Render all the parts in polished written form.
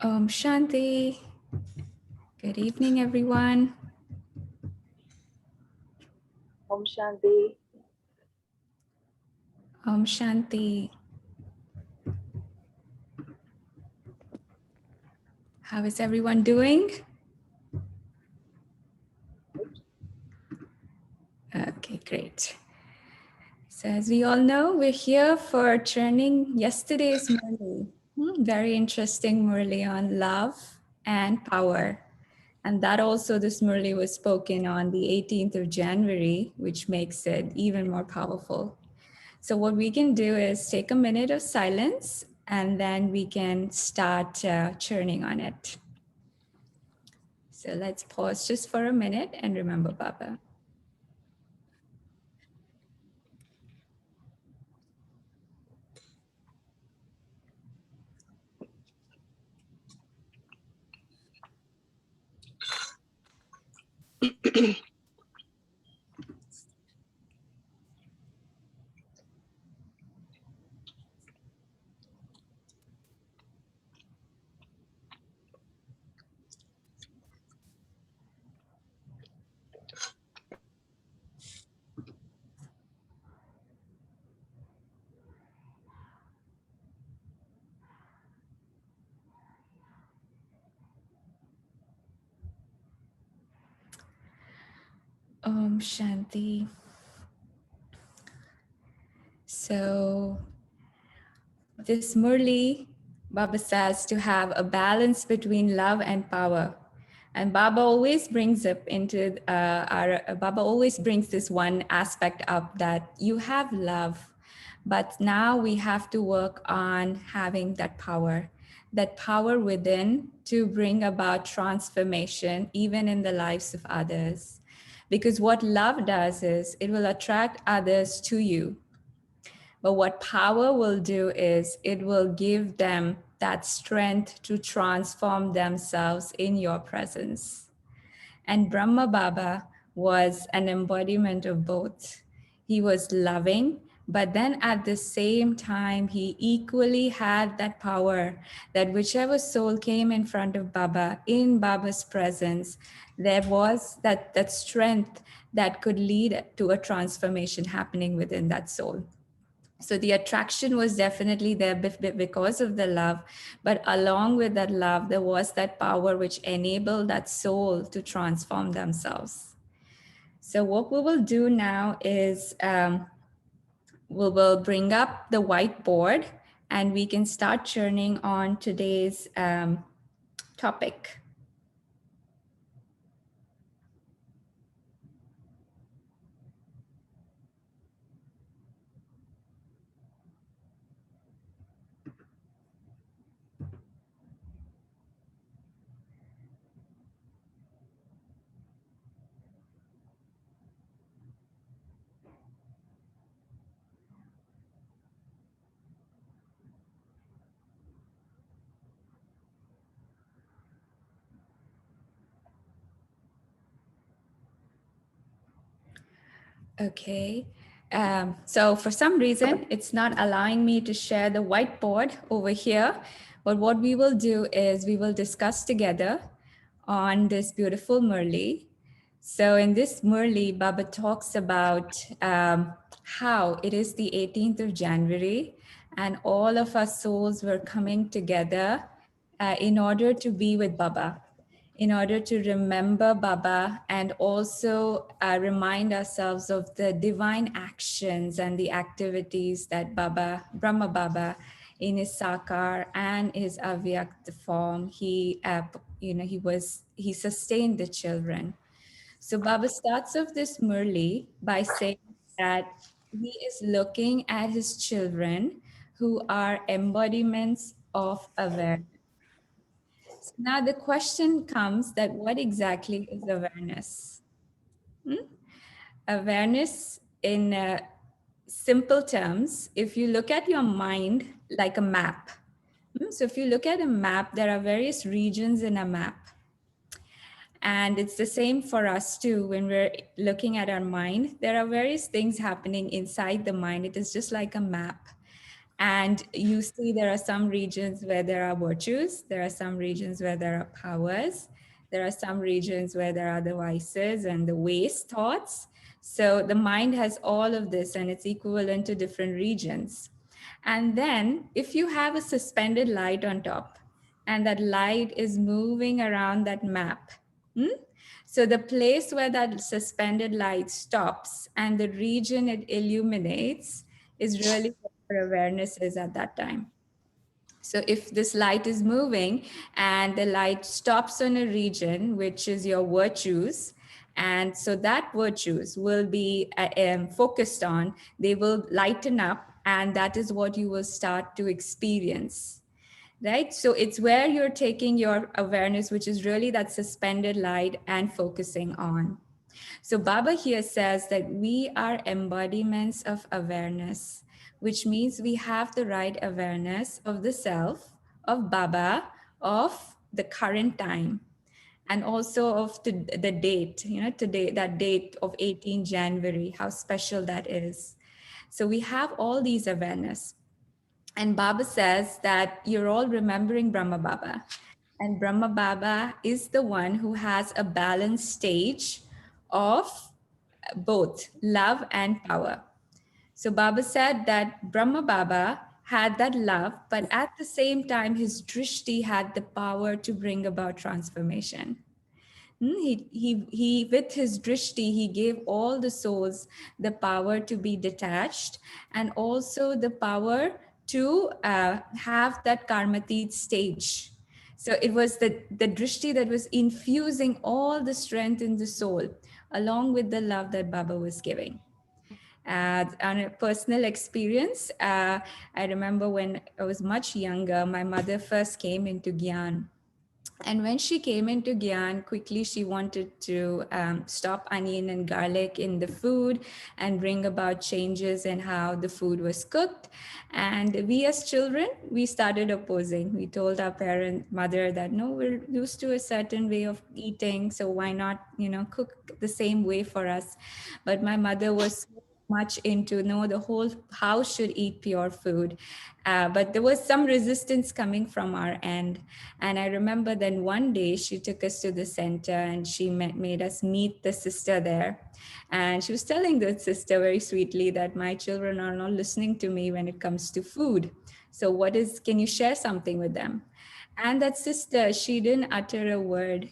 Shanti. Good evening, everyone. Om Shanti. Shanti. How is everyone doing? Okay, great. So as we all know, we're here for churning yesterday's Murli. Very interesting Murli on love and power. And that also, this Murli was spoken on the 18th of January, which makes it even more powerful. So what we can do is take a minute of silence and then we can start churning on it. So let's pause just for a minute and remember Baba. Om Shanti. So this Murli, Baba says to have a balance between love and power. And Baba always brings up into Baba always brings this one aspect up that you have love, but now we have to work on having that power within to bring about transformation, even in the lives of others. Because what love does is it will attract others to you. But what power will do is it will give them that strength to transform themselves in your presence. And Brahma Baba was an embodiment of both. He was loving, but then at the same time, he equally had that power that whichever soul came in front of Baba, in Baba's presence, there was that strength that could lead to a transformation happening within that soul. So the attraction was definitely there because of the love, but along with that love, there was that power which enabled that soul to transform themselves. So what we will do now is we will bring up the whiteboard and we can start churning on today's topic. Okay. So for some reason, it's not allowing me to share the whiteboard over here. But what we will do is we will discuss together on this beautiful Murli. So in this Murli, Baba talks about how it is the 18th of January and all of our souls were coming together in order to be with Baba, in order to remember Baba and also remind ourselves of the divine actions and the activities that Baba, Brahma Baba, in his Sakar and his Avyakt form, he sustained the children. So Baba starts off this Murli by saying that he is looking at his children who are embodiments of awareness. Now the question comes that what exactly is awareness? Awareness in simple terms, if you look at your mind like a map. So if you look at a map, there are various regions in a map. And it's the same for us too. When we're looking at our mind, there are various things happening inside the mind. It is just like a map. And you see there are some regions where there are virtues, there are some regions where there are powers, there are some regions where there are the vices and the waste thoughts. So the mind has all of this and it's equivalent to different regions. And then if you have a suspended light on top and that light is moving around that map, hmm? So the place where that suspended light stops and the region it illuminates is really where awareness is at that time. So if this light is moving and the light stops on a region, which is your virtues, and so that virtues will be focused on, they will lighten up, and that is what you will start to experience. Right? So it's where you're taking your awareness, which is really that suspended light, and focusing on. So Baba here says that we are embodiments of awareness, which means we have the right awareness of the self, of Baba, of the current time, and also of the date, today, that date of 18 January, how special that is. So we have all these awareness. And Baba says that you're all remembering Brahma Baba. And Brahma Baba is the one who has a balanced stage of both love and power. So Baba said that Brahma Baba had that love, but at the same time, his drishti had the power to bring about transformation. With his drishti, he gave all the souls the power to be detached and also the power to have that karmatit stage. So it was the drishti that was infusing all the strength in the soul, along with the love that Baba was giving. On a personal experience, I remember when I was much younger, my mother first came into Gyan, and when she came into Gyan, quickly she wanted to stop onion and garlic in the food and bring about changes in how the food was cooked. And we as children, we started opposing. We told our mother that no, we're used to a certain way of eating, so why not, cook the same way for us? But my mother was so much into no, the whole house should eat pure food. But there was some resistance coming from our end. And I remember then one day she took us to the center and she made us meet the sister there. And she was telling the sister very sweetly that my children are not listening to me when it comes to food. So can you share something with them? And that sister, she didn't utter a word.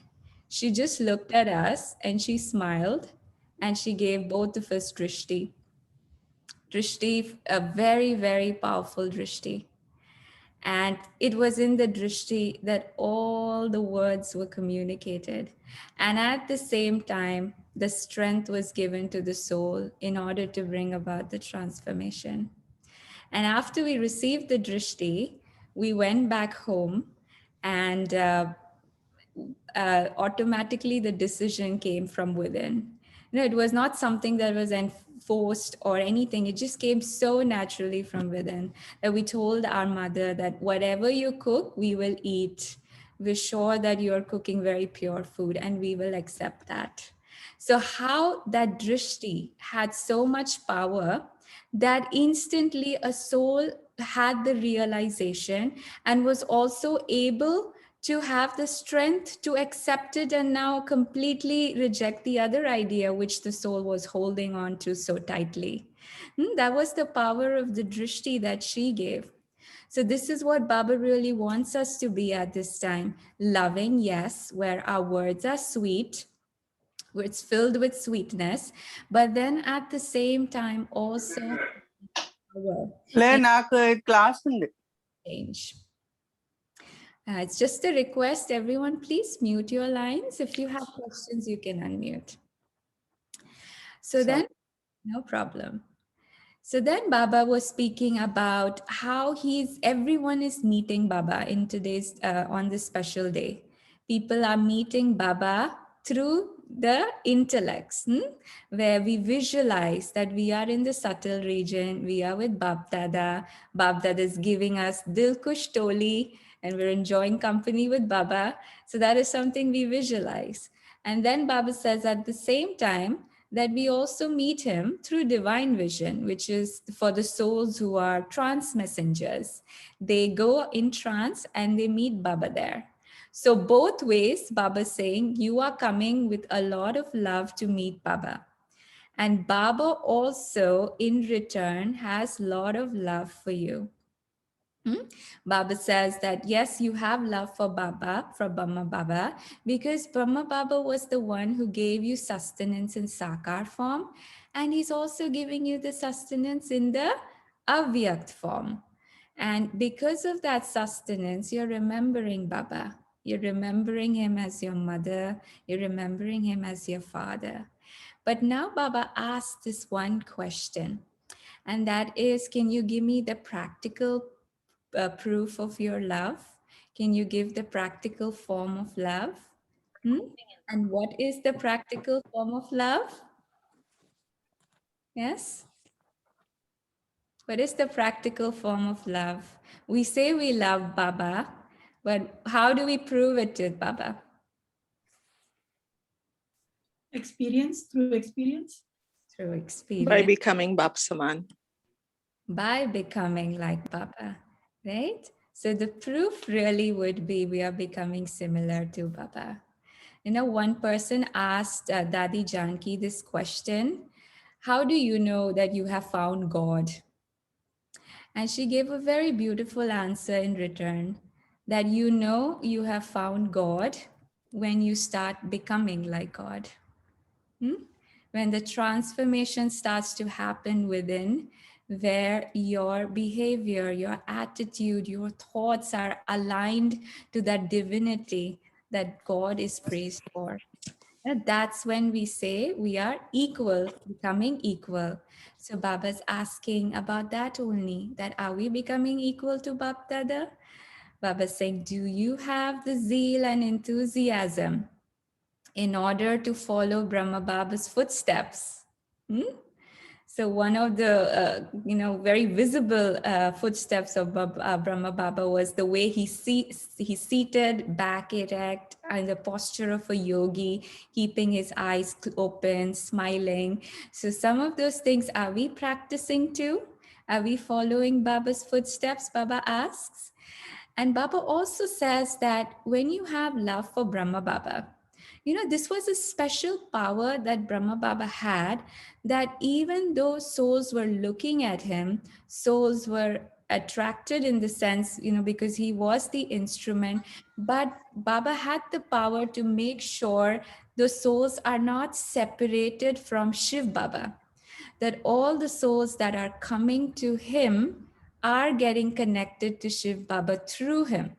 She just looked at us and she smiled and she gave both of us drishti. Drishti, a very, very powerful drishti. And it was in the drishti that all the words were communicated. And at the same time, the strength was given to the soul in order to bring about the transformation. And after we received the drishti, we went back home and automatically the decision came from within. It was not something that was enforced or anything. It just came so naturally from within that we told our mother that whatever you cook, we will eat. We're sure that you're cooking very pure food and we will accept that. So how that drishti had so much power that instantly a soul had the realization and was also able to have the strength to accept it and now completely reject the other idea which the soul was holding on to so tightly. That was the power of the drishti that she gave. So this is what Baba really wants us to be at this time. Loving, yes, where our words are sweet, where it's filled with sweetness, but then at the same time also power లే in నాకు class ఉంది. change. It's just a request. Everyone, please mute your lines. If you have questions, you can unmute. So then, no problem. So then Baba was speaking about how everyone is meeting Baba in today's, on this special day. People are meeting Baba through the intellects, where we visualize that we are in the subtle region, we are with Bab Dada. Bab Dada is giving us Dilkush Toli, and we're enjoying company with Baba. So that is something we visualize. And then Baba says at the same time that we also meet him through divine vision, which is for the souls who are trance messengers. They go in trance and they meet Baba there. So, both ways, Baba is saying, you are coming with a lot of love to meet Baba. And Baba also, in return, has a lot of love for you. Hmm? Baba says that yes, you have love for Baba, for Brahma Baba, because Brahma Baba was the one who gave you sustenance in Sakar form, and he's also giving you the sustenance in the Avyakt form. And because of that sustenance, you're remembering Baba. You're remembering him as your mother, you're remembering him as your father. But now Baba asked this one question, and that is, can you give me the practical proof of your love? Can you give the practical form of love? Hmm? And what is the practical form of love? Yes? What is the practical form of love? We say we love Baba, but how do we prove it to Baba? Through experience. Through By experience, becoming Bapsaman. by becoming like Baba, right? So the proof really would be we are becoming similar to Baba. One person asked Dadi Janki this question: how do you know that you have found God? And she gave a very beautiful answer in return, that you know you have found God when you start becoming like God. Hmm? When the transformation starts to happen within, where your behavior, your attitude, your thoughts are aligned to that divinity that God is praised for. And that's when we say we are equal, becoming equal. So Baba's asking about that only, that are we becoming equal to Bab Dada? Baba's saying, do you have the zeal and enthusiasm in order to follow Brahma Baba's footsteps? Hmm? So one of the very visible footsteps of Brahma Baba was the way he seated back erect in the posture of a yogi, keeping his eyes open, smiling. So some of those things, are we practicing too? Are we following Baba's footsteps? Baba asks. And Baba also says that when you have love for Brahma Baba, this was a special power that Brahma Baba had, that even though souls were looking at him, souls were attracted in the sense, because he was the instrument, but Baba had the power to make sure the souls are not separated from Shiv Baba, that all the souls that are coming to him are getting connected to Shiv Baba through him.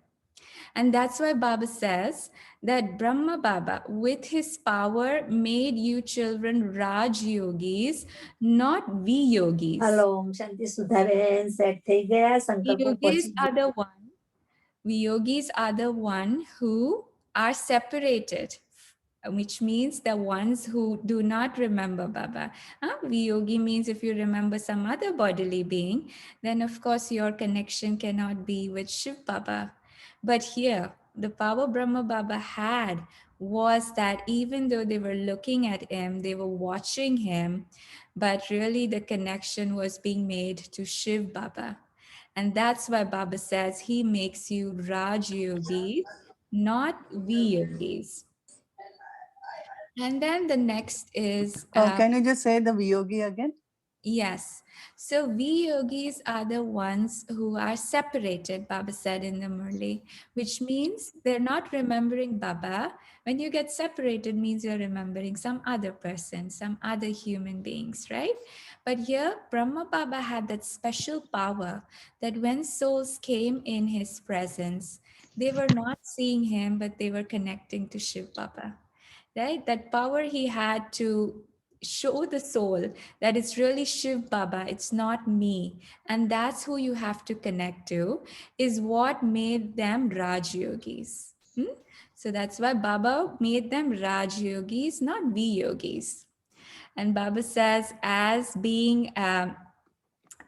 And that's why Baba says that Brahma Baba, with his power, made you children Raj Yogis, not V Yogis. Hello, Shanti Sudhaben, set થઈ ગયા V સંકલ્પ Yogis પહોંચી are the one. Yogis are the one who are separated, which means the ones who do not remember Baba. Yogi means if you remember some other bodily being, then of course your connection cannot be with Shiv Baba. But here, the power Brahma Baba had was that even though they were looking at him, they were watching him, but really the connection was being made to Shiv Baba. And that's why Baba says he makes you Raj Yogis, not V Yogis. And then the next is Can you just say the Viyogi again? yes. So V yogis are the ones who are separated, Baba said in the Murli, which means they're not remembering Baba. When you get separated means you're remembering some other person, some other human beings, right? But here, Brahma Baba had that special power that when souls came in his presence, they were not seeing him, but they were connecting to Shiv Baba, right? That power he had to show the soul that it's really Shiv Baba, it's not me. And that's who you have to connect to, is what made them Raj Yogis. So that's why Baba made them Raj Yogis, not V Yogis. And Baba says, as being a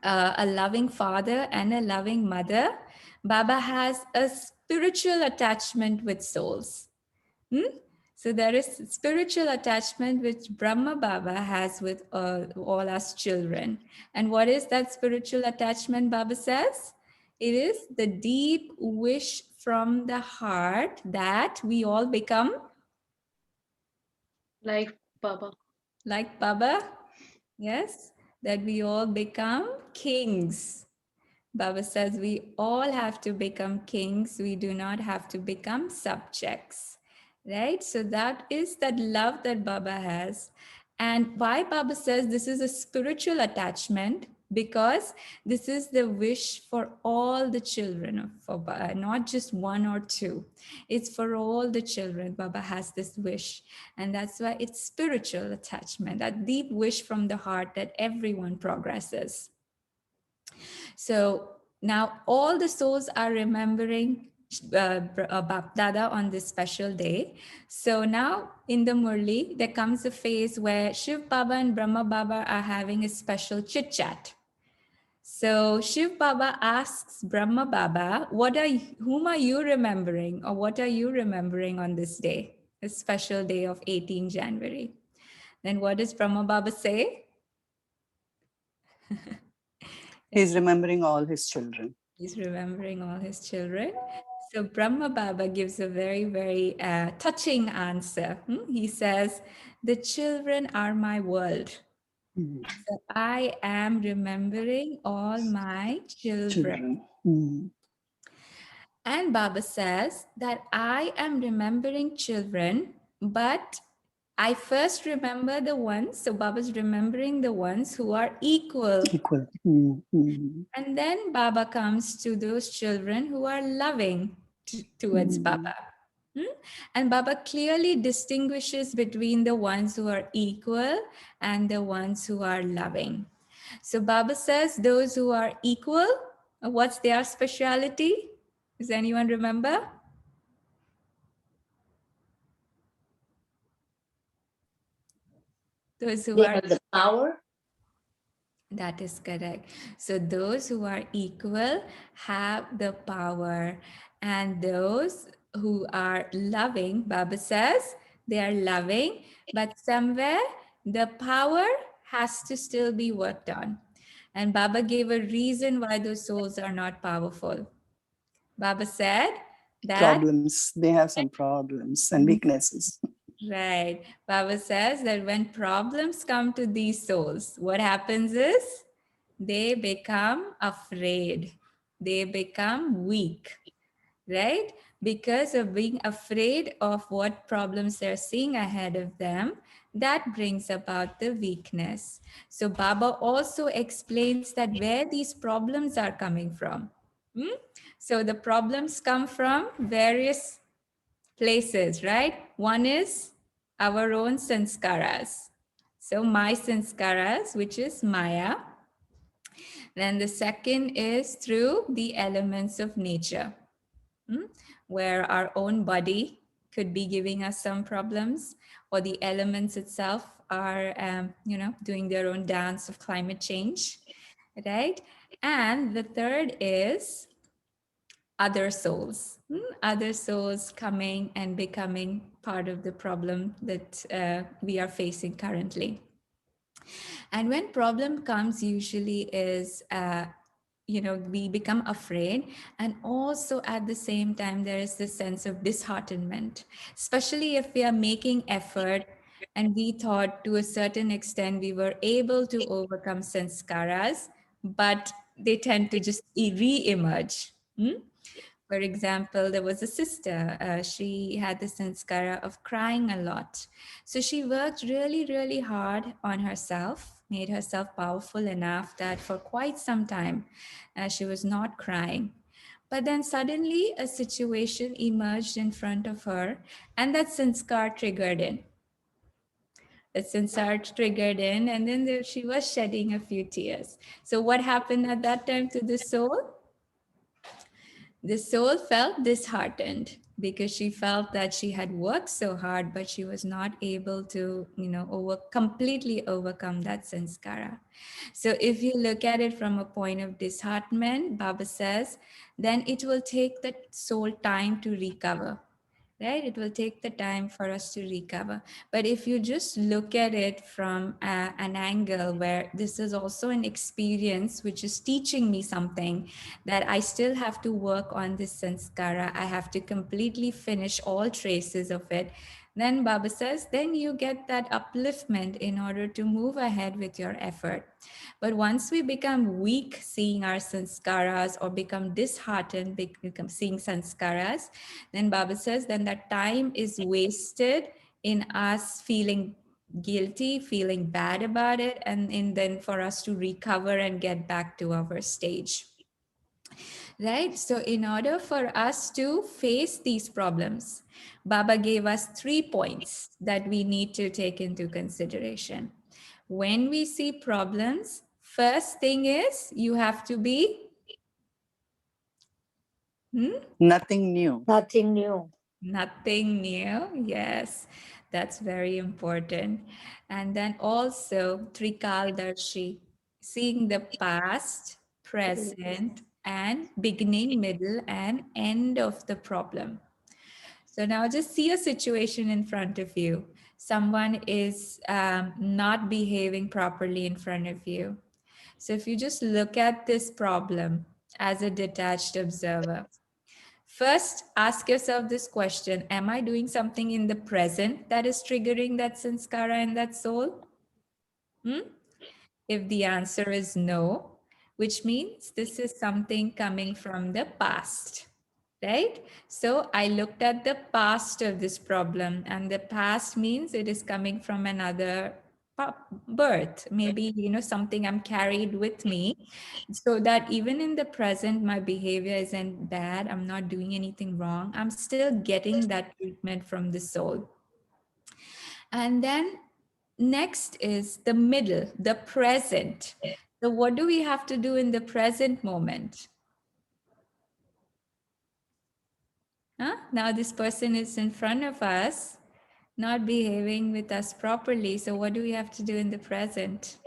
loving father and a loving mother, Baba has a spiritual attachment with souls. Hmm? So there is spiritual attachment which Brahma Baba has with all us children. And what is that spiritual attachment, Baba says? It is the deep wish from the heart that we all become Like Baba. like Baba. Yes, that we all become kings. Baba says we all have to become kings. We do not have to become subjects, right? So that is that love that Baba has. And why Baba says this is a spiritual attachment? Because this is the wish for all the children of Baba, not just one or two. It's for all the children. Baba has this wish. And that's why it's spiritual attachment, that deep wish from the heart that everyone progresses. So now all the souls are remembering Bap Dada on this special day. So now in the Murli, there comes a phase where Shiv Baba and Brahma Baba are having a special chit chat. So Shiv Baba asks Brahma Baba, whom are you remembering, or what are you remembering on this day, a special day of 18 January? Then what does Brahma Baba say? He's remembering all his children. He's remembering all his children. So Brahma Baba gives a very, very touching answer. He says, the children are my world. Mm. So I am remembering all my children. Children. Mm. And Baba says that I am remembering children, but I first remember the ones, so Baba's remembering the ones who are equal. Equal. Mm. Mm. And then Baba comes to those children who are loving towards Baba. And Baba clearly distinguishes between the ones who are equal and the ones who are loving. So Baba says those who are equal, what's their speciality? Does anyone remember? Those who They are, have the power. that is correct. So those who are equal have the power, and those who are loving, Baba says they are loving, but somewhere the power has to still be worked on. And Baba gave a reason why those souls are not powerful. Baba said that, Problems. They have some problems and weaknesses. right, Baba says that when problems come to these souls, what happens is they become afraid, they become weak, right? Because of being afraid of what problems they're seeing ahead of them, that brings about the weakness. So Baba also explains that where these problems are coming from. So the problems come from various places, right? One is our own sanskaras. So my sanskaras, which is Maya. Then the second is through the elements of nature, where our own body could be giving us some problems, or the elements itself are, doing their own dance of climate change, right? And the third is other souls, other souls coming and becoming part of the problem that we are facing currently. And when problem comes, usually is we become afraid, and also at the same time there is this sense of disheartenment, especially if we are making effort and we thought to a certain extent we were able to overcome sanskaras, but they tend to just re-emerge. For example, there was a sister, she had the sanskara of crying a lot. So she worked really, really hard on herself, made herself powerful enough that for quite some time she was not crying. But then suddenly a situation emerged in front of her, and that sanskar triggered in. The sanskar triggered in, and then she was shedding a few tears. So, what happened at that time to the soul? The soul felt disheartened because she felt that she had worked so hard, but she was not able to, completely overcome that sanskara. So if you look at it from a point of disheartenment, Baba says, then it will take the soul time to recover. right? It will take the time for us to recover. But if you just look at it from an angle where this is also an experience which is teaching me something, that I still have to work on this sanskara, I have to completely finish all traces of it, then Baba says, then you get that upliftment in order to move ahead with your effort. But once we become weak seeing our sanskaras, or become disheartened become seeing sanskaras, then Baba says, then that time is wasted in us feeling guilty, feeling bad about it, and then for us to recover and get back to our stage. Right? So, in order for us to face these problems, Baba gave us 3 points that we need to take into consideration. When we see problems, first thing is you have to be Nothing new. Nothing new. nothing new. Yes, that's very important. And then also Trikaldarshi, seeing the past, present, and beginning, middle, and end of the problem. So now just see a situation in front of you. Someone is not behaving properly in front of you. So if you just look at this problem as a detached observer, first ask yourself this question: am I doing something in the present that is triggering that sanskara in that soul? Hmm? If the answer is no, which means this is something coming from the past, right? So I looked at the past of this problem, and the past means it is coming from another birth, maybe, something I'm carried with me, so that even in the present, my behavior isn't bad. I'm not doing anything wrong. I'm still getting that treatment from the soul. And then next is the middle, the present. So, what do we have to do in the present moment? Huh? Now, this person is in front of us, not behaving with us properly. So, what do we have to do in the present?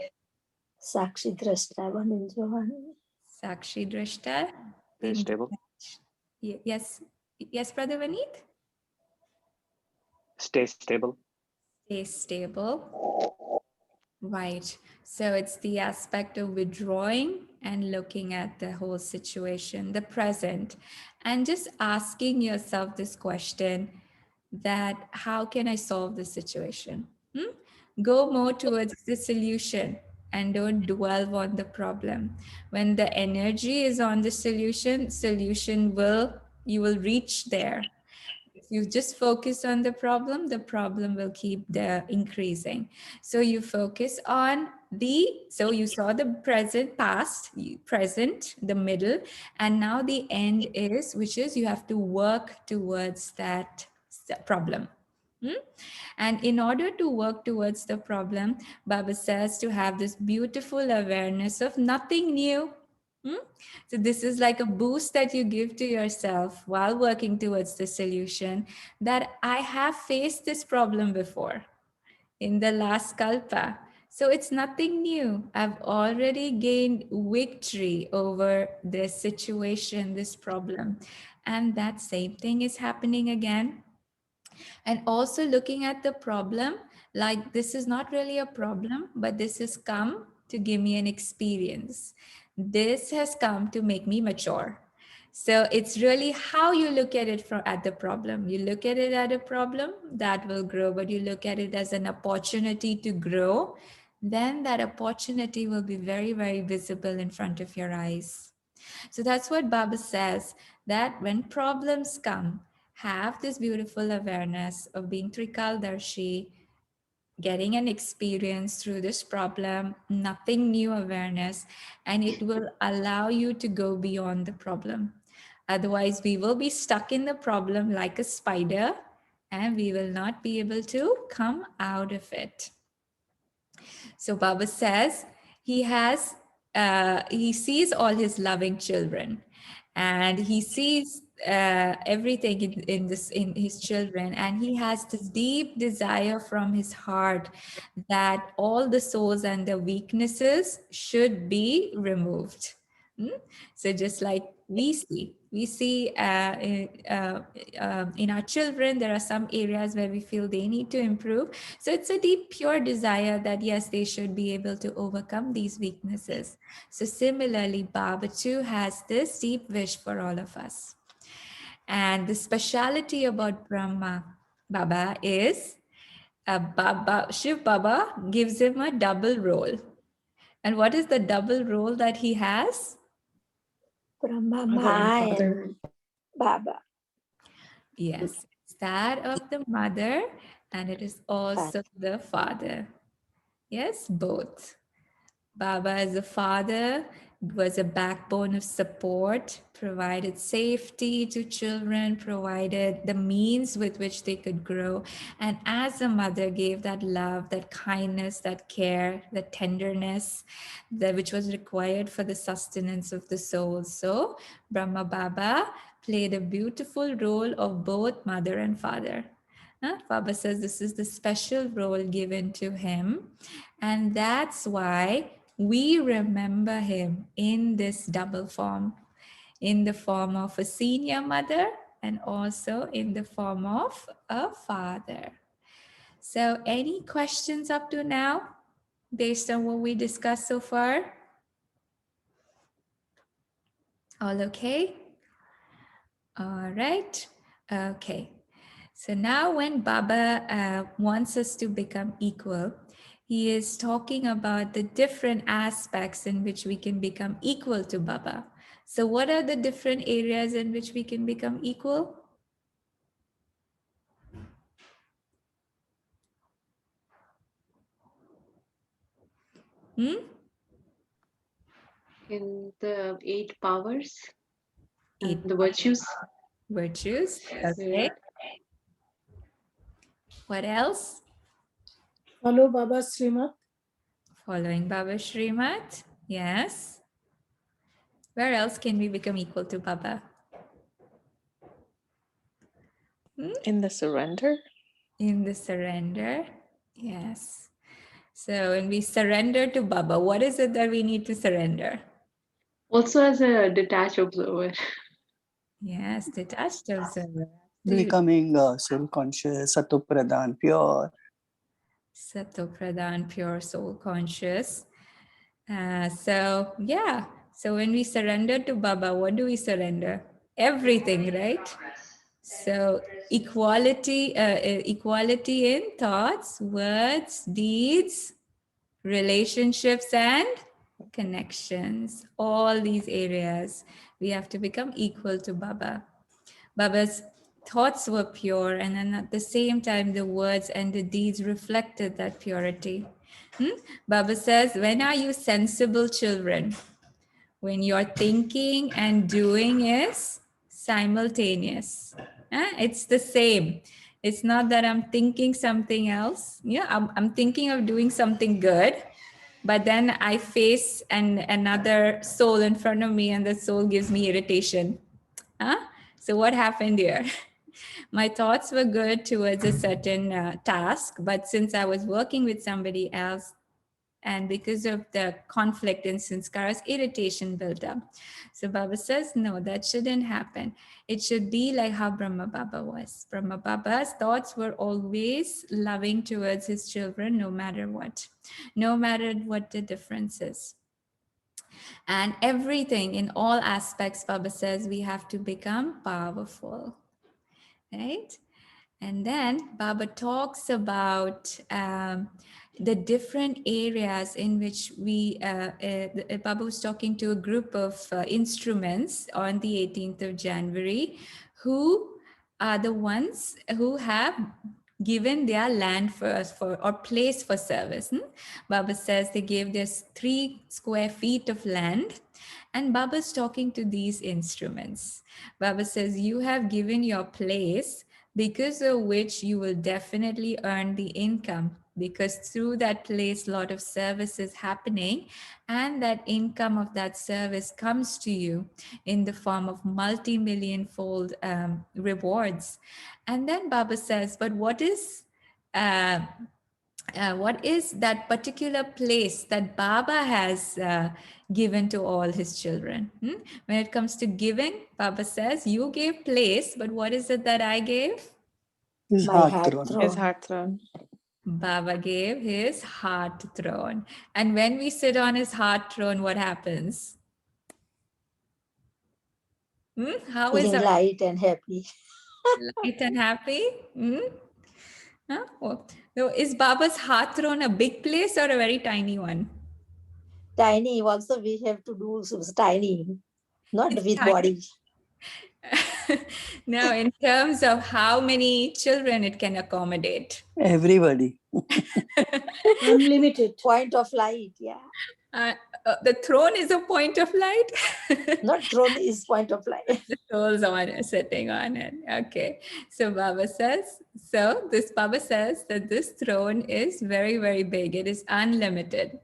Sakshi Drashta Vaninjavani. Sakshi Drashta. Stay Didn't stable. catch. Yes, yes, Brother Vaneet? Stay stable. Stay stable. Right. So it's the aspect of withdrawing and looking at the whole situation, the present, and just asking yourself this question, that how can I solve this situation? Go more towards the solution and don't dwell on the problem. When the energy is on the solution you will reach there. If you just focus on the problem will keep increasing. So you focus on so you saw the present, past, present, the middle, and now the end is, which is you have to work towards that problem. And in order to work towards the problem, Baba says to have this beautiful awareness of nothing new. So this is like a boost that you give to yourself while working towards the solution, that I have faced this problem before in the last kalpa. So it's nothing new. I've already gained victory over this situation, this problem. And that same thing is happening again. And also looking at the problem like this is not really a problem, but this has come to give me an experience. This has come to make me mature. So it's really how you look at it at the problem. You look at it at a problem that will grow, but you look at it as an opportunity to grow, then that opportunity will be very, very visible in front of your eyes. So that's what Baba says, that when problems come, have this beautiful awareness of being Trikaldarshi, getting an experience through this problem, nothing new awareness, and it will allow you to go beyond the problem. Otherwise, we will be stuck in the problem like a spider and we will not be able to come out of it. So Baba says he sees all his loving children, and he sees everything in his children, and he has this deep desire from his heart that all the souls and the weaknesses should be removed. So just like we see We see in our children, there are some areas where we feel they need to improve. So it's a deep, pure desire that yes, they should be able to overcome these weaknesses. So similarly, Baba too has this deep wish for all of us. And the speciality about Brahma Baba is Shiv Baba gives him a double role. And what is the double role that he has? Brahma Mother and Ma father. and Baba. Yes, it's that of the mother and it is also Father. the father. Yes, both. Baba as a father was a backbone of support, provided safety to children, provided the means with which they could grow. And as a mother gave that love, that kindness, that care, that tenderness, which was required for the sustenance of the soul. So Brahma Baba played a beautiful role of both mother and father. Baba says this is the special role given to him. And that's why we remember him in this double form, in the form of a senior mother and also in the form of a father. So any questions up to now based on what we discussed so far? All okay? All right. Okay. So now when Baba wants us to become equal, he is talking about the different aspects in which we can become equal to Baba. So what are the different areas in which we can become equal? Hmm? In the 8 powers and 8 the virtues. virtues. Yeah. Okay. What else? Follow Baba's Srimad. Following Baba Srimad. Yes. Where else can we become equal to Baba? In the surrender. In the surrender. Yes. So when we surrender to Baba, what is it that we need to surrender? Also as a detached observer. Yes, detached observer. Becoming soul conscious, Sato Pradhan, pure. Sato Pradhan, pure soul conscious. So yeah, so when we surrender to Baba, what do we surrender? Everything, right? So equality in thoughts, words, deeds, relationships and connections. All these areas, we have to become equal to Baba. Baba's thoughts were pure, and then at the same time, the words and the deeds reflected that purity. Baba says, when are you sensible children? When your thinking and doing is simultaneous. It's the same. It's not that I'm thinking something else. Yeah, I'm thinking of doing something good, but then I face another soul in front of me and the soul gives me irritation. Huh? So what happened here? My thoughts were good towards a certain task, but since I was working with somebody else, and because of the conflict in sanskaras, irritation built up. So Baba says, no, that shouldn't happen. It should be like how Brahma Baba was. Brahma Baba's thoughts were always loving towards his children, no matter what the difference is. And everything in all aspects, Baba says, we have to become powerful, right? And then Baba talks about the different areas in which Baba was talking to a group of instruments on the 18th of January, who are the ones who have given their land for or place for service. Baba says they gave this 3 square feet of land, and Baba's talking to these instruments. Baba says, you have given your place because of which you will definitely earn the income, because through that place a lot of service is happening, and that income of that service comes to you in the form of multi-million fold rewards. And then Baba says, but what is what is that particular place that Baba has given to all his children? When it comes to giving, Baba says, you gave place, but what is it that I gave? His My heart heart throne. His throne. heart throne. Baba gave his heart throne. And when we sit on his heart throne, what happens? How is Feeling our light and happy. light and happy? Huh? Oh. So is Baba's heart throne a big place or a very tiny one? Tiny. Also, we have to do tiny, not It's with tiny. body. Now, in terms of how many children it can accommodate. Everybody. Unlimited. Point of light. Yeah. The throne is a point of light. Not throne is point of light. The soul's on it, sitting on it. Okay. So Baba says, so this Baba says that this throne is very, very big. It is unlimited.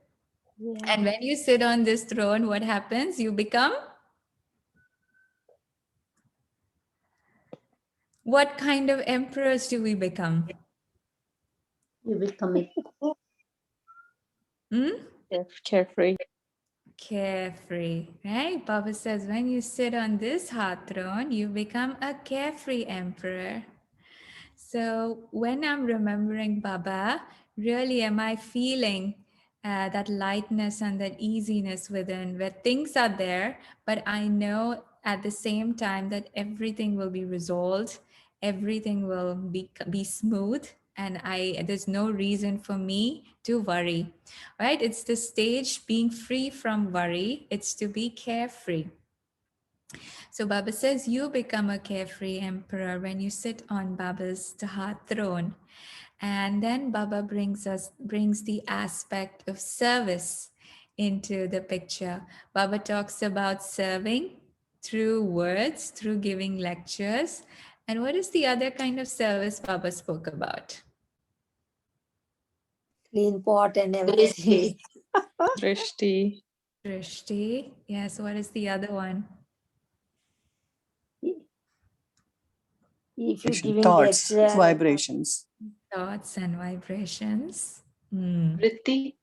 Yeah. And when you sit on this throne, what happens? You become what kind of emperors do we become? You become a Carefree. Carefree, right? Baba says when you sit on this heart throne, you become a carefree emperor. So when I'm remembering Baba, really am I feeling that lightness and that easiness within, where things are there, but I know at the same time that everything will be resolved, everything will be smooth, and there's no reason for me to worry, right? It's the stage being free from worry. It's to be carefree. So Baba says you become a carefree emperor when you sit on Baba's heart throne. And then Baba brings the aspect of service into the picture. Baba talks about serving through words, through giving lectures. And what is the other kind of service Baba spoke about? Clean pot and everything. Drishti. Drishti. Yes, what is the other one? If you're giving Thoughts, lecture, vibrations. Thoughts and vibrations. Hmm. vritti,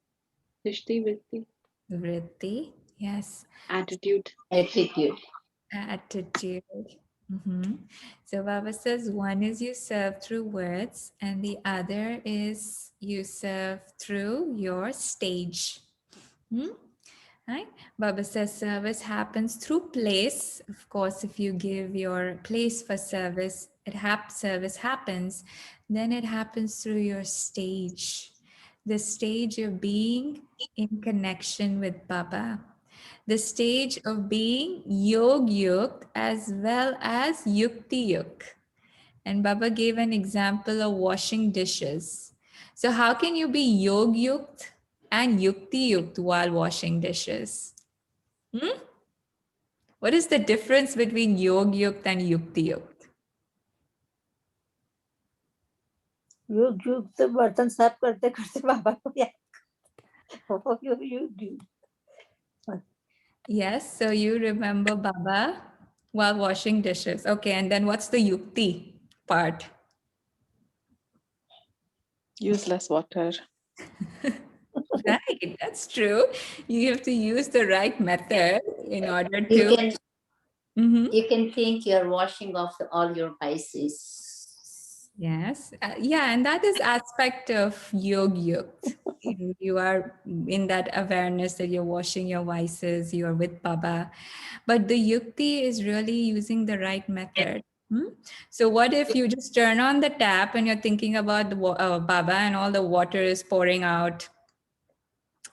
drishti, vritti, Vritti. Yes. attitude. Attitude. Attitude. So Baba says one is you serve through words and the other is you serve through your stage. Right? Baba says service happens through place. Of course, if you give your place for service, service happens. Then it happens through your stage. The stage of being in connection with Baba. The stage of being yog yukt as well as yukti yuk. And Baba gave an example of washing dishes. So how can you be yog yukt and yukti yukt while washing dishes? What is the difference between yog yukt and yukti yukt? you तो बर्तन साफ करते करते बाबा को याद you. Yes, so you remember Baba while washing dishes. Okay, and then what's the yukti part? Use less water. Right, that's true. You have to use the right method in order You to. can you can think you're washing off all your vices. Yes, yeah, and that is aspect of yog yukt. You are in that awareness that you're washing your vices, you're with Baba. But the yukti is really using the right method. So what if you just turn on the tap and you're thinking about the Baba and all the water is pouring out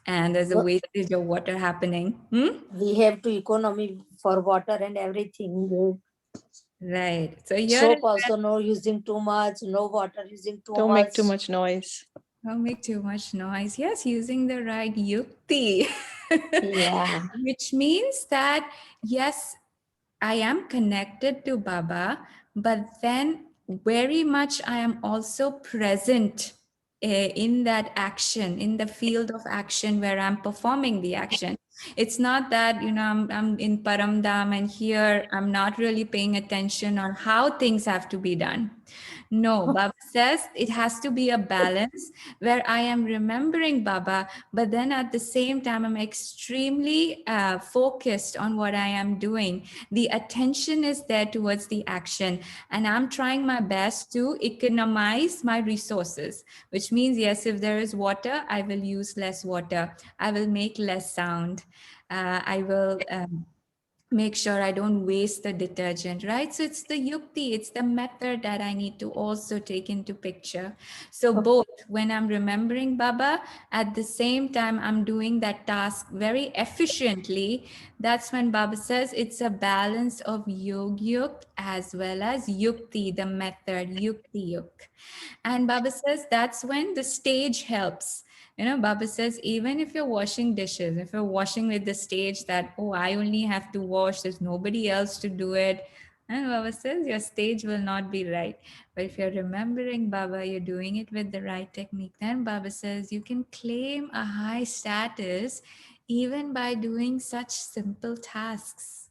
and there's a wastage of water happening? We have to economy for water and everything. Right. So here Soap also no using too much, no water using too Don't much. make too much noise. don't make too much noise. Yes, using the right yukti. Yeah. Which means that, yes, I am connected to Baba, but then very much I am also present in that action, in the field of action where I'm performing the action. It's not that, I'm in Paramdam and here I'm not really paying attention on how things have to be done. No, Baba says it has to be a balance where I am remembering Baba, but then at the same time, I'm extremely focused on what I am doing. The attention is there towards the action, and I'm trying my best to economize my resources, which means, yes, if there is water, I will use less water, I will make less sound, I will. Make sure I don't waste the detergent, right? So it's the yukti, it's the method that I need to also take into picture. So both when I'm remembering Baba, at the same time I'm doing that task very efficiently, that's when Baba says it's a balance of yog yuk as well as yukti, the method, yukti yuk. And Baba says that's when the stage helps. You know, Baba says, even if you're washing dishes, if you're washing with the stage that, oh, I only have to wash, there's nobody else to do it. And Baba says, your stage will not be right. But if you're remembering Baba, you're doing it with the right technique, then Baba says you can claim a high status even by doing such simple tasks.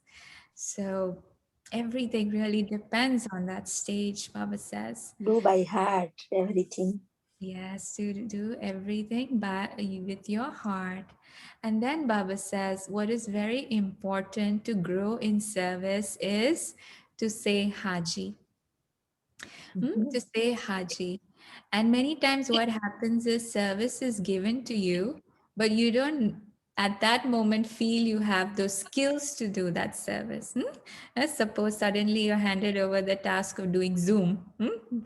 So everything really depends on that stage, Baba says. Do by heart everything. Yes, to do everything with your heart. And then Baba says, what is very important to grow in service is to say Haji. To say Haji. And many times what happens is service is given to you, but you don't at that moment feel you have those skills to do that service. Suppose suddenly you're handed over the task of doing Zoom.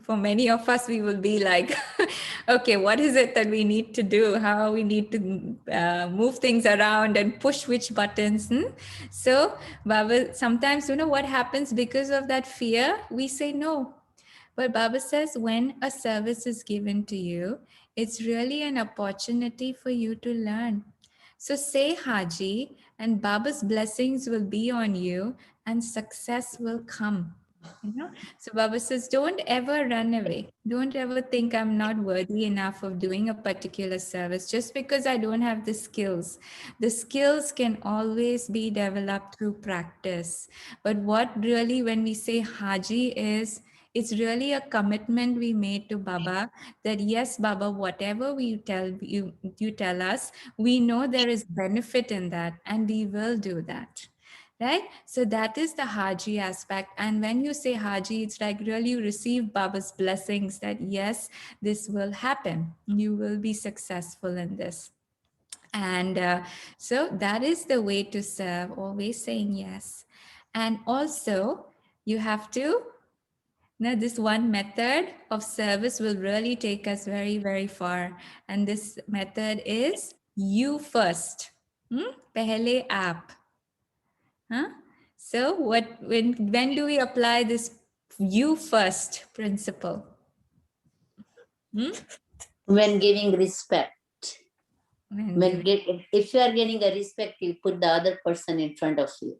For many of us, we will be like, okay, what is it that we need to do? How we need to move things around and push which buttons. So, Baba, sometimes, you know what happens because of that fear? We say no. But Baba says when a service is given to you, it's really an opportunity for you to learn. So say Haji, and Baba's blessings will be on you, and success will come. You know, so Baba says, don't ever run away. Don't ever think I'm not worthy enough of doing a particular service just because I don't have the skills. The skills can always be developed through practice. But what really, when we say Haji, is it's really a commitment we made to Baba that yes, Baba, whatever you tell us, we know there is benefit in that, and we will do that. Right? So that is the Haji aspect. And when you say Haji, it's like really you receive Baba's blessings that yes, this will happen. You will be successful in this. And so that is the way to serve, always saying yes. And also, you have to now, this one method of service will really take us very, very far. And this method is you first. Pehle aap. Huh? So, when do we apply this you first principle? When giving respect. When When giving- if you are getting a respect, you put the other person in front of you.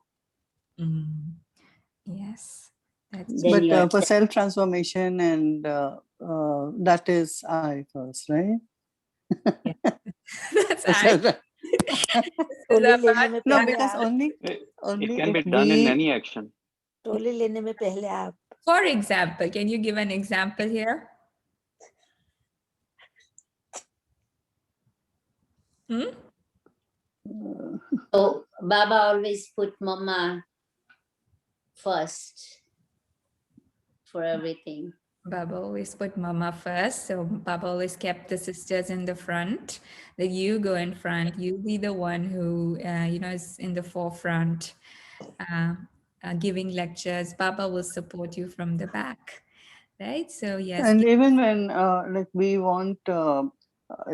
Yes. That's Then But you are for self transformation and that is I first, right? that's For I. self- टोली लेने में no, पहले because आप. only It can if be done in we any action. टोली लेने में पहले आप. For example, can you give an example here? So Baba always put Mama first for everything. Baba always put Mama first. So Baba always kept the sisters in the front. That you go in front. You be the one who, is in the forefront, giving lectures. Baba will support you from the back, right? So yes, and even when like we want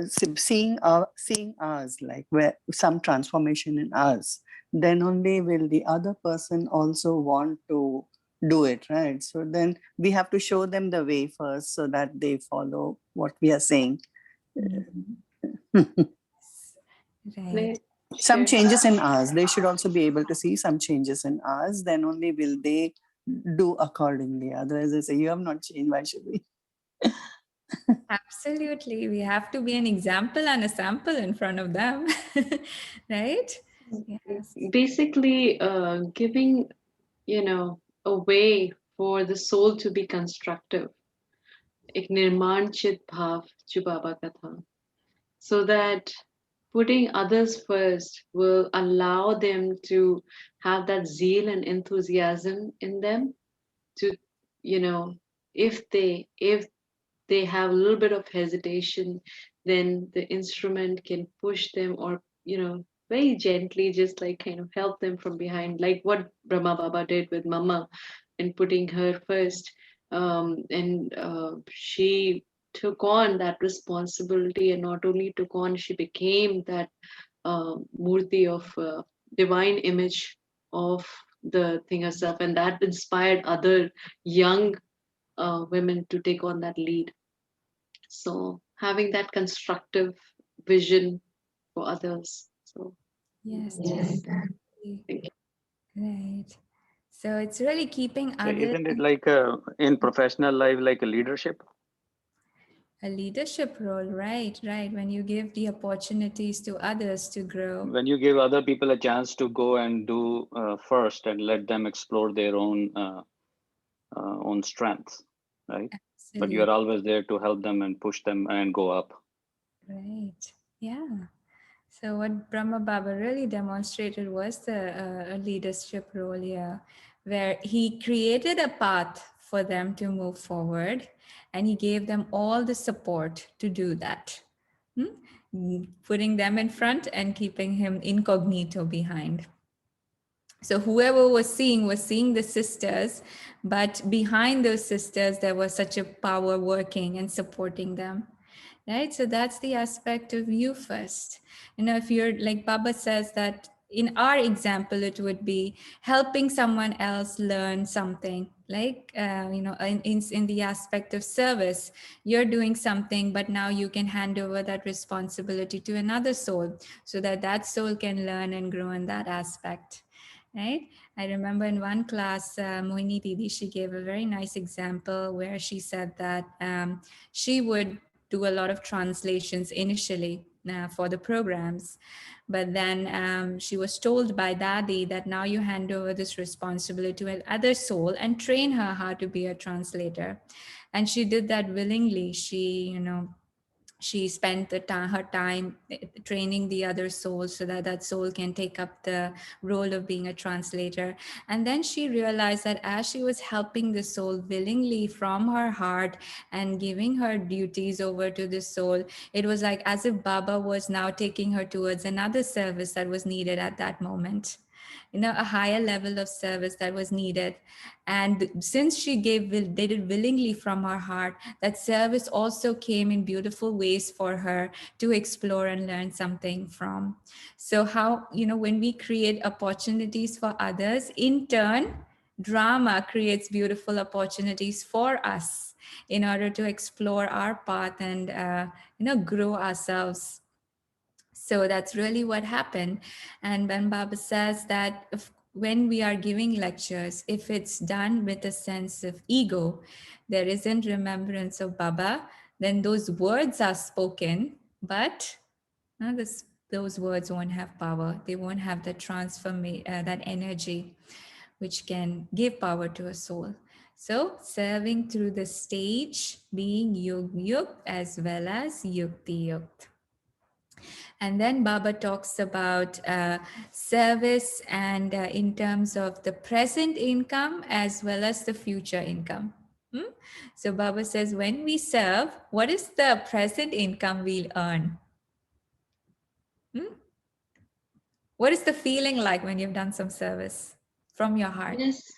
seeing us, like where some transformation in us, then only will the other person also want to do it, right? So then we have to show them the way first so that they follow what we are saying. right. Some changes in us, they should also be able to see some changes in us, then only will they do accordingly. Otherwise they say, you have not changed, why should we? Absolutely. We have to be an example and a sample in front of them, right? Yes. Basically, giving, a way for the soul to be constructive. एक निर्माण चित भाव जो बाबा का था, so that putting others first will allow them to have that zeal and enthusiasm in them to, you know, if they have a little bit of hesitation, then the instrument can push them, or very gently just like kind of help them from behind, like what Brahma Baba did with Mama and putting her first. And she took on that responsibility, and not only took on, she became that murti of divine image of the thing herself, and that inspired other young women to take on that lead. So having that constructive vision for others. So Yes, yes, definitely. thank you. Right. So it's really keeping So others isn't it like in professional life like a leadership? a leadership role, right? Right. When you give the opportunities to others to grow. When you give other people a chance to go and do first and let them explore their own strengths, right? But you Absolutely. are always there to help them and push them and go up. Right. Yeah. So what Brahma Baba really demonstrated was the leadership role here, where he created a path for them to move forward, and he gave them all the support to do that. Putting them in front and keeping him incognito behind. So whoever was seeing the sisters, but behind those sisters there was such a power working and supporting them, right? So that's the aspect of you first. If you're like Baba says that in our example it would be helping someone else learn something, like in the aspect of service, you're doing something but now you can hand over that responsibility to another soul, so that that soul can learn and grow in that aspect, right? I remember in one class, Mohini Didi, she gave a very nice example where she said that she would do a lot of translations initially for the programs. But then she was told by Dadi that now you hand over this responsibility to another soul and train her how to be a translator. And she did that willingly. She spent her time training the other soul so that that soul can take up the role of being a translator. And then she realized that as she was helping the soul willingly from her heart and giving her duties over to the soul, it was like as if Baba was now taking her towards another service that was needed at that moment, a higher level of service that was needed. And since she did it willingly from her heart, that service also came in beautiful ways for her to explore and learn something from. So how, when we create opportunities for others, in turn drama creates beautiful opportunities for us in order to explore our path and grow ourselves. So that's really what happened. And when Baba says that when we are giving lectures, if it's done with a sense of ego, there isn't remembrance of Baba, then those words are spoken, but those words won't have power. They won't have the that energy which can give power to a soul. So serving through the stage, being yug yukt as well as yukti yukt. And then Baba talks about service and in terms of the present income as well as the future income. So Baba says, when we serve, what is the present income we'll earn? Hmm? What is the feeling like when you've done some service from your heart? Happiness,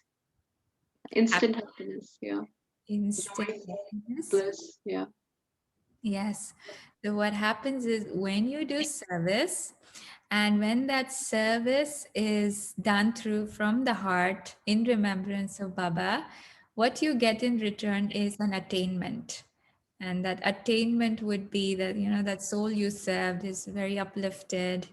instant happiness, yeah. Instant Joy, happiness. bliss, yeah. Yes. So what happens is when you do service, and when that service is done through from the heart in remembrance of Baba, what you get in return is an attainment. And that attainment would be that, that soul you served is very uplifted,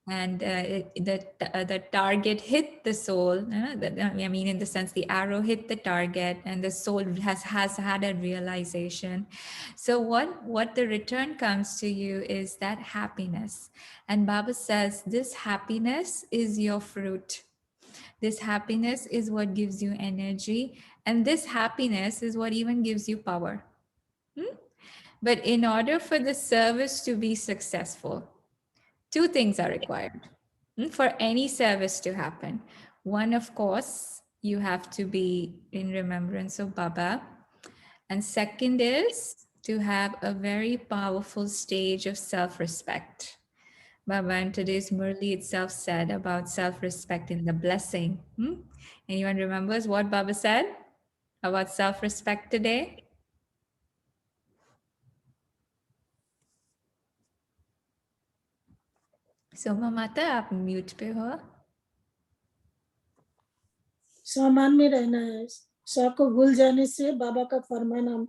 and the target hit the soul. I mean, in the sense, the arrow hit the target, and the soul has had a realization. So what the return comes to you is that happiness. And Baba says this happiness is your fruit. This happiness is what gives you energy, and this happiness is what even gives you power. Hmm? But in order for the service to be successful, two things are required for any service to happen. One, of course, you have to be in remembrance of Baba. And second is to have a very powerful stage of self respect. Baba in today's Murli itself said about self respect in the blessing. Anyone remembers what Baba said about self respect today? Soma माता आप mute पे हो सामान में रहना है। सौ को भूल जाने से बाबा का फरमान हम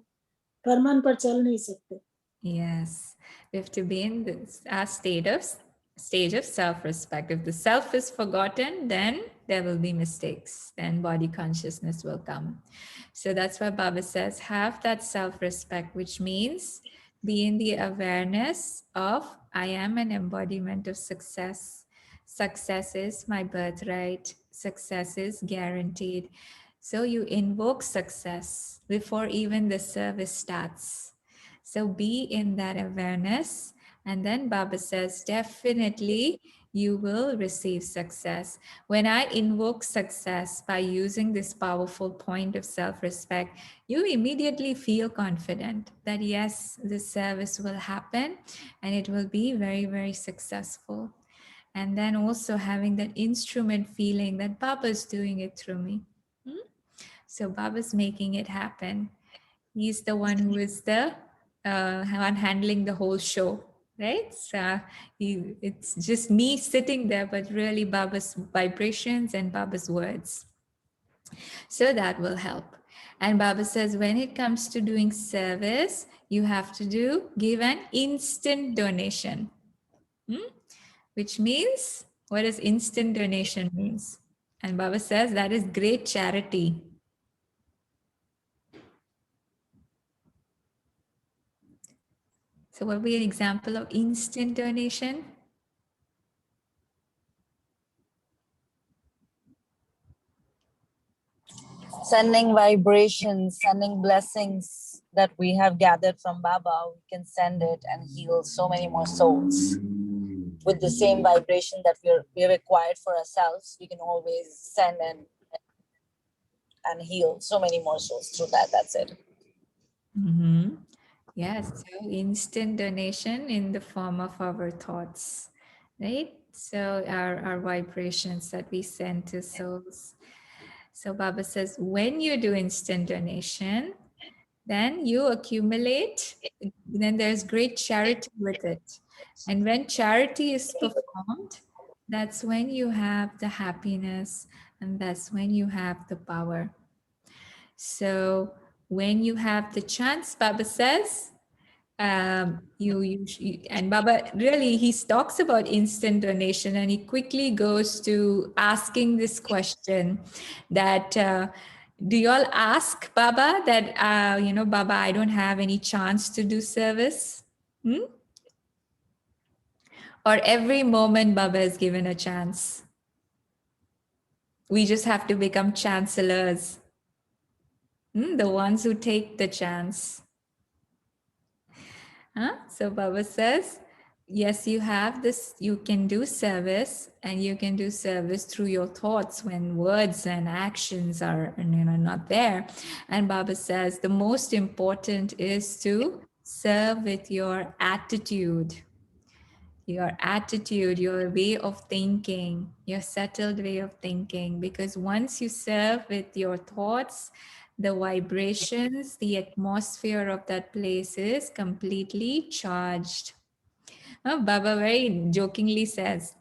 फरमान पर चल नहीं सकते। Yes, we have to be in this our stage of self-respect. If the self is forgotten, then there will be mistakes. Then body consciousness will come. So that's why Baba says, have that self-respect, which means be in the awareness of I am an embodiment of success. Success is my birthright. Success is guaranteed. So you invoke success before even the service starts. So be in that awareness. And then Baba says, definitely you will receive success. When I invoke success by using this powerful point of self respect, you immediately feel confident that yes, this service will happen and it will be very, very successful. And then also having that instrument feeling that Baba's doing it through me. So Baba's making it happen. He's the one who is the one handling the whole show, right? So it's just me sitting there, but really Baba's vibrations and Baba's words. So that will help. And Baba says, when it comes to doing service, you have to give an instant donation, which means, what does instant donation means? And Baba says that is great charity. So what would be an example of instant donation? Sending vibrations, sending blessings that we have gathered from Baba, we can send it and heal so many more souls. With the same vibration that we required for ourselves, we can always send and heal so many more souls through that. That's it. Mm-hmm. Yes, so instant donation in the form of our thoughts, right? So our vibrations that we send to souls. So Baba says, when you do instant donation, then you accumulate, then there's great charity with it. And when charity is performed, that's when you have the happiness and that's when you have the power. So when you have the chance, Baba says, and Baba really, he talks about instant donation and he quickly goes to asking this question that, do you all ask Baba that, Baba, I don't have any chance to do service? Or every moment Baba is given a chance? We just have to become chancellors, the ones who take the chance. So Baba says, yes, you have this, you can do service and you can do service through your thoughts when words and actions are not there. And Baba says the most important is to serve with your attitude, your way of thinking, your settled way of thinking. Because once you serve with your thoughts, the vibrations, the atmosphere of that place is completely charged. Baba very jokingly says,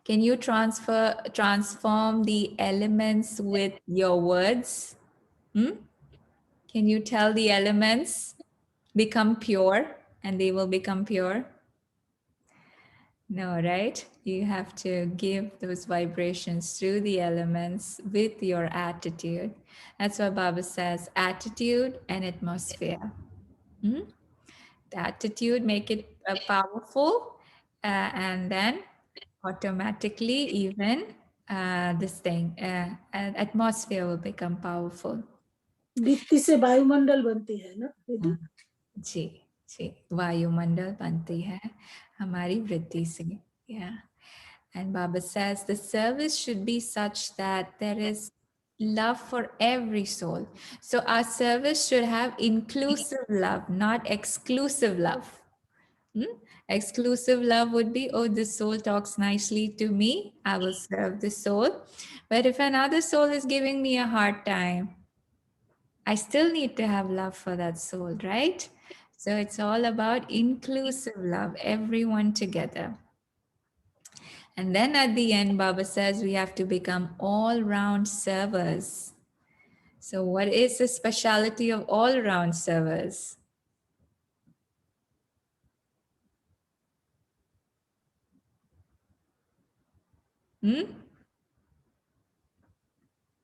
can you transform the elements with your words? Can you tell the elements become pure and they will become pure? No, right? You have to give those vibrations through the elements with your attitude. That's why Baba says attitude and atmosphere. The attitude make it powerful, and then automatically even this thing, atmosphere will become powerful. वृत्ति से वायुमंडल बनती है ना दीदी? जी जी, वायुमंडल बनती है हमारी वृत्ति से. Yeah. And Baba says the service should be such that there is love for every soul. So our service should have inclusive love, not exclusive love. Exclusive love would be, oh, this soul talks nicely to me, I will serve this soul. But if another soul is giving me a hard time, I still need to have love for that soul, right? So it's all about inclusive love, everyone together. And then at the end, Baba says we have to become all round servers. So, what is the speciality of all round servers?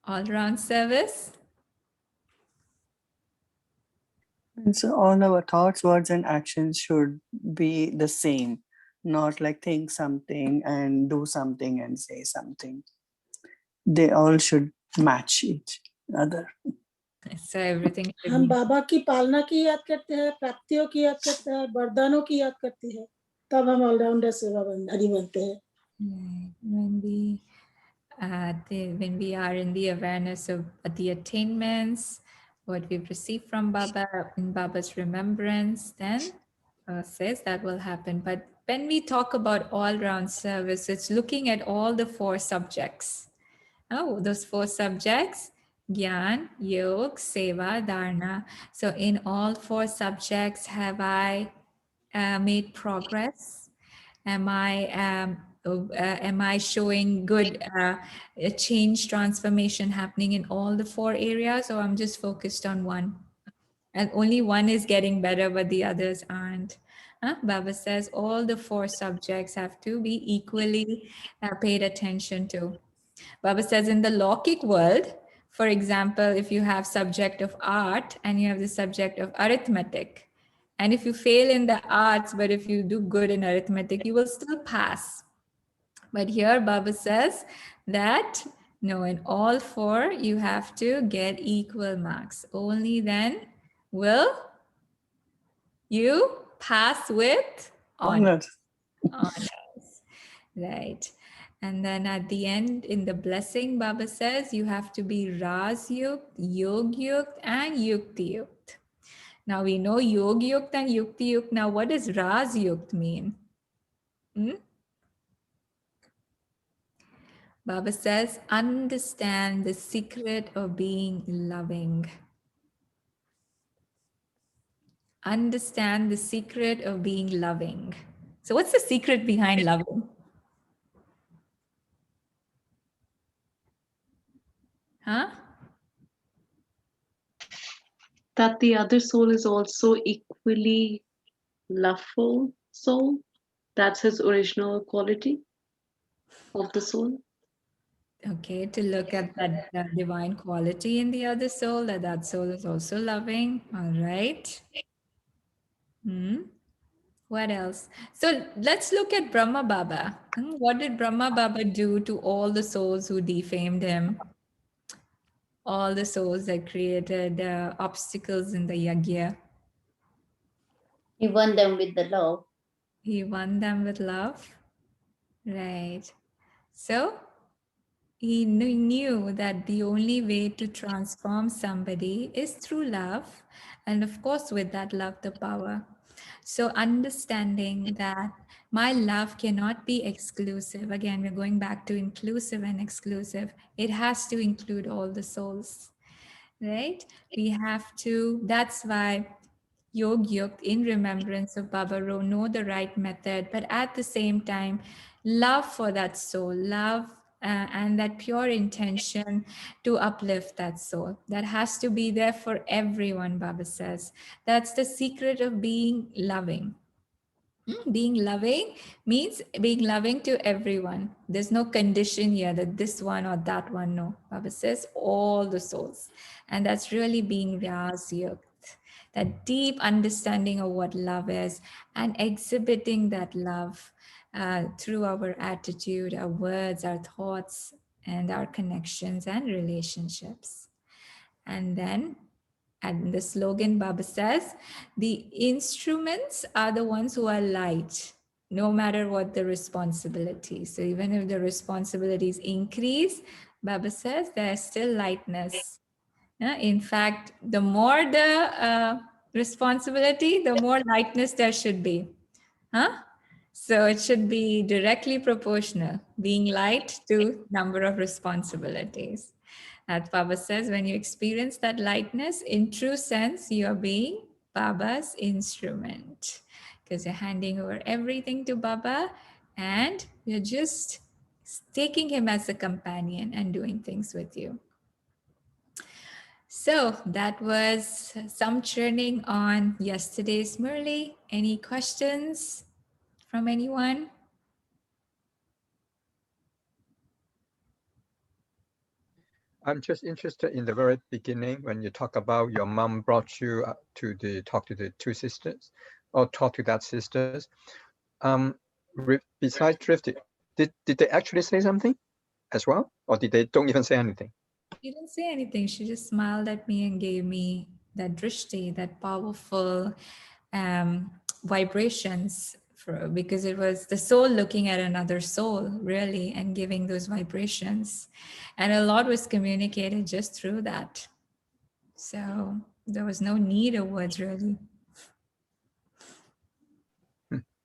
All round service? And so all our thoughts, words, and actions should be the same, not like think something and do something and say something. They all should match each other. So, everything should हम be. बाबा की पालना की याद करते हैं, प्राप्तियों की याद करते हैं, वरदानों की याद करती है, तब हम ऑलराउंडर सेवाधारी बनते हैं. When we are in the awareness of the attainments, what we've received from Baba, in Baba's remembrance, then says that will happen. But when we talk about all-round service, it's looking at all the 4 subjects. Oh, those 4 subjects: Gyan, Yog, Seva, Dharana. So in all 4 subjects, have I made progress? Am I showing good change, transformation happening in all the 4 areas, or I'm just focused on one? And only one is getting better, but the others aren't. Baba says all the 4 subjects have to be equally paid attention to. Baba says in the Lokik world, for example, if you have subject of art and you have the subject of arithmetic, and if you fail in the arts, but if you do good in arithmetic, you will still pass. But here Baba says that no, in all 4, you have to get equal marks. Only then will you pass with honor. Honors. Right. And then at the end, in the blessing, Baba says you have to be Ras Yukt, Yog Yukt, and Yukti Yukt. Now we know Yog Yukt and Yukti Yukt. Now, what does Ras Yukt mean? Baba says, understand the secret of being loving. Understand the secret of being loving. So, what's the secret behind loving? Huh? That the other soul is also equally loveful soul. That's his original quality of the soul. Okay, to look at that divine quality in the other soul, that soul is also loving. All right. What else? So let's look at Brahma Baba. What did Brahma Baba do to all the souls who defamed him? All the souls that created obstacles in the yagya. He won them with the love. He won them with love. Right. So he knew that the only way to transform somebody is through love. And of course, with that love, the power. So understanding that my love cannot be exclusive. Again, we're going back to inclusive and exclusive. It has to include all the souls, right? We have to, that's why Yog Yukt, in remembrance of Baba Ro, know the right method, but at the same time, love for that soul, love and that pure intention to uplift that soul. That has to be there for everyone, Baba says. That's the secret of being loving. Being loving means being loving to everyone. There's no condition here that this one or that one. No, Baba says all the souls. And that's really being Rasyuk, that deep understanding of what love is and exhibiting that love through our attitude, our words, our thoughts, and our connections and relationships. And then And the slogan Baba says, the instruments are the ones who are light, no matter what the responsibility. So even if the responsibilities increase, Baba says there's still lightness. In fact, the more the responsibility, the more lightness there should be. Huh? So it should be directly proportional, being light to number of responsibilities. As Baba says, when you experience that lightness, in true sense, you are being Baba's instrument because you're handing over everything to Baba and you're just taking him as a companion and doing things with you. So that was some churning on yesterday's Murli. Any questions from anyone? I'm just interested in the very beginning when you talk about your mom brought you to talk to the two sisters or talk to that sisters. Besides drifting, did they actually say something as well? Or did they don't even say anything? She didn't say anything. She just smiled at me and gave me that drishti, that powerful vibrations because it was the soul looking at another soul, really, and giving those vibrations. And a lot was communicated just through that. So there was no need of words, really.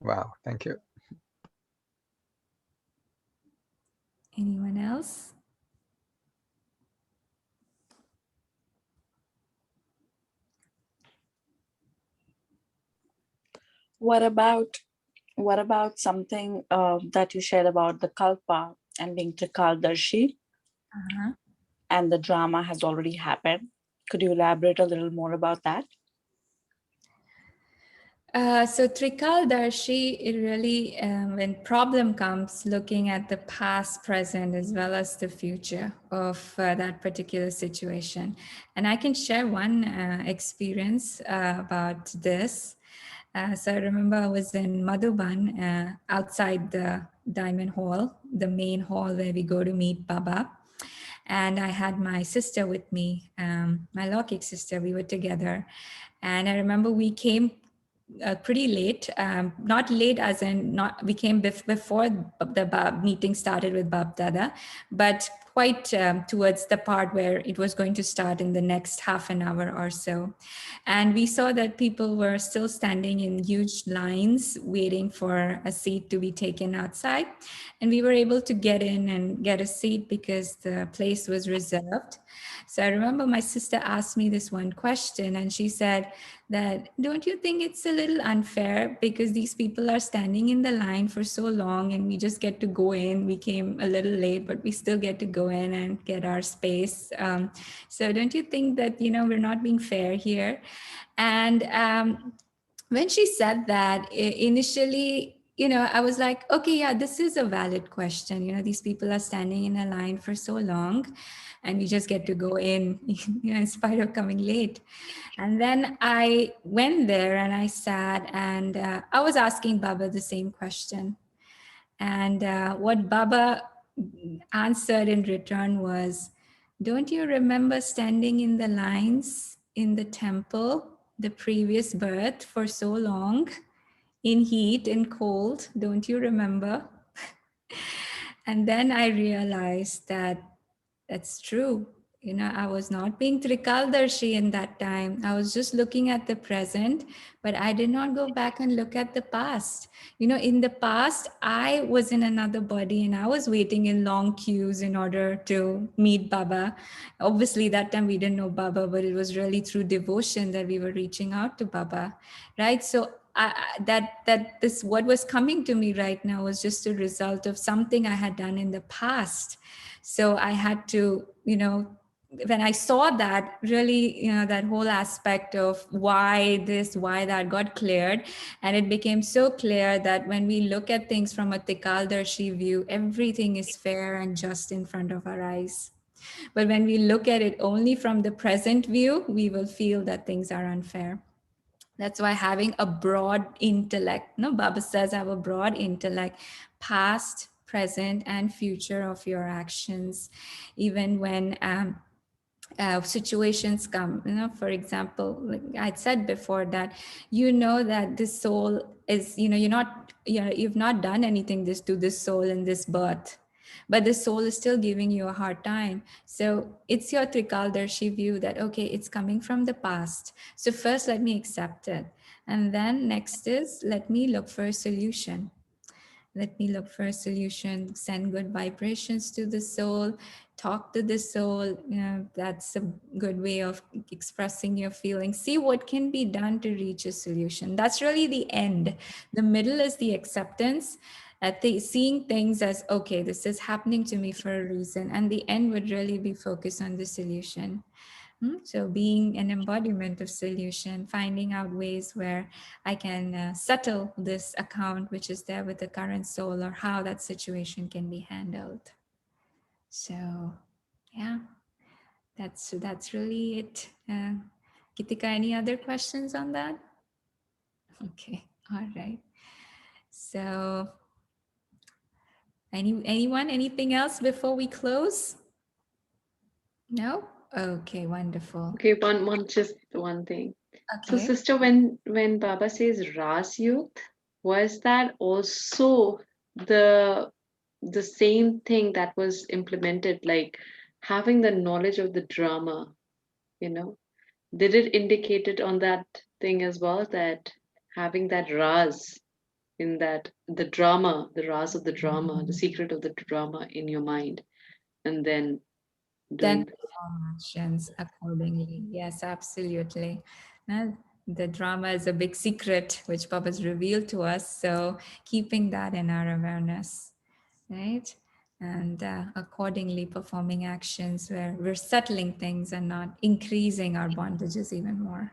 Wow, thank you. Anyone else? What about something that you shared about the kalpa and being Trikaldarshi? And the drama has already happened. Could you elaborate a little more about that? So Trikaldarshi, it really, when problem comes, looking at the past, present, as well as the future of that particular situation. And I can share one experience about this. So I remember I was in Madhuban, outside the Diamond Hall, the main hall where we go to meet Baba. And I had my sister with me, my Lokik sister, we were together. And I remember we came pretty late, not late as in not we came before the meeting started with Bab Dada, but quite towards the part where it was going to start in the next half an hour or so. And we saw that people were still standing in huge lines waiting for a seat to be taken outside. And we were able to get in and get a seat because the place was reserved. So I remember my sister asked me this one question and she said that, don't you think it's a little unfair because these people are standing in the line for so long and we just get to go in. We came a little late, but we still get to go in and get our space. So don't you think that, we're not being fair here? And when she said that, initially, I was like, okay, yeah, this is a valid question. These people are standing in a line for so long and we just get to go in, in spite of coming late. And then I went there and I sat and I was asking Baba the same question. And what Baba answered in return was, don't you remember standing in the lines in the temple, the previous birth for so long, in heat and cold? Don't you remember? And then I realized that that's true. I was not being Trikaldarshi in that time. I was just looking at the present, but I did not go back and look at the past. In the past, I was in another body and I was waiting in long queues in order to meet Baba. Obviously, that time we didn't know Baba, but it was really through devotion that we were reaching out to Baba, right? So this what was coming to me right now was just a result of something I had done in the past. So I had to, when I saw that, really, that whole aspect of why this, why that got cleared. And it became so clear that when we look at things from a Tikaldarshi view, everything is fair and just in front of our eyes. But when we look at it only from the present view, we will feel that things are unfair. That's why having a broad intellect, Baba says, have a broad intellect, past, present, and future of your actions. Even when situations come, for example, like I said before, that that this soul is, you've not done anything this to this soul in this birth, but the soul is still giving you a hard time. So it's your Trikaldarshi view that, okay, it's coming from the past. So first, let me accept it. And then next is, let me look for a solution. Let me look for a solution, send good vibrations to the soul, talk to the soul. That's a good way of expressing your feelings. See what can be done to reach a solution. That's really the end. The middle is the acceptance, seeing things as, okay, this is happening to me for a reason. And the end would really be focused on the solution. So being an embodiment of solution, finding out ways where I can settle this account which is there with the current soul, or how that situation can be handled. So yeah, that's really it. Gitika, any other questions on that? Okay, all right. So anything else before we close? No? Okay, wonderful. Okay, just one thing. So, Okay. sister, when Baba says Ras Youth, was that also the same thing that was implemented, like having the knowledge of the drama? Did it indicate it on that thing as well, that having that Ras in that the Ras of the drama, the secret of the drama in your mind, and then Then doing perform actions accordingly. Yes, absolutely. Now, the drama is a big secret which Baba's revealed to us. So keeping that in our awareness, right? And accordingly performing actions where we're settling things and not increasing our bondages even more.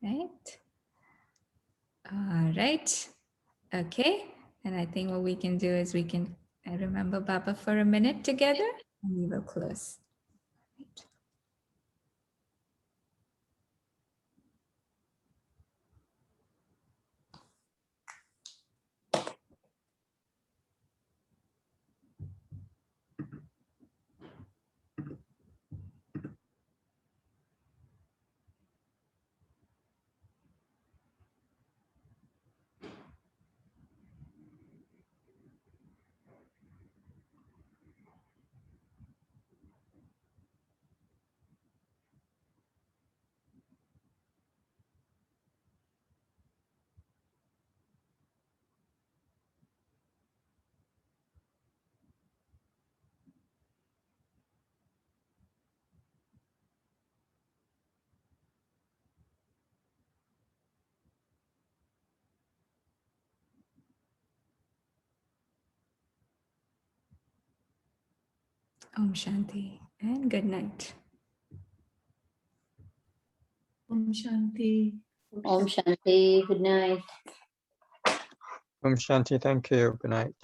Right? All right. Okay. And I think what we can do is we can remember Baba for a minute together and we will close. Right. Om Shanti and good night. Om Shanti. Om Shanti. Good night. Om Shanti, thank you. Good night.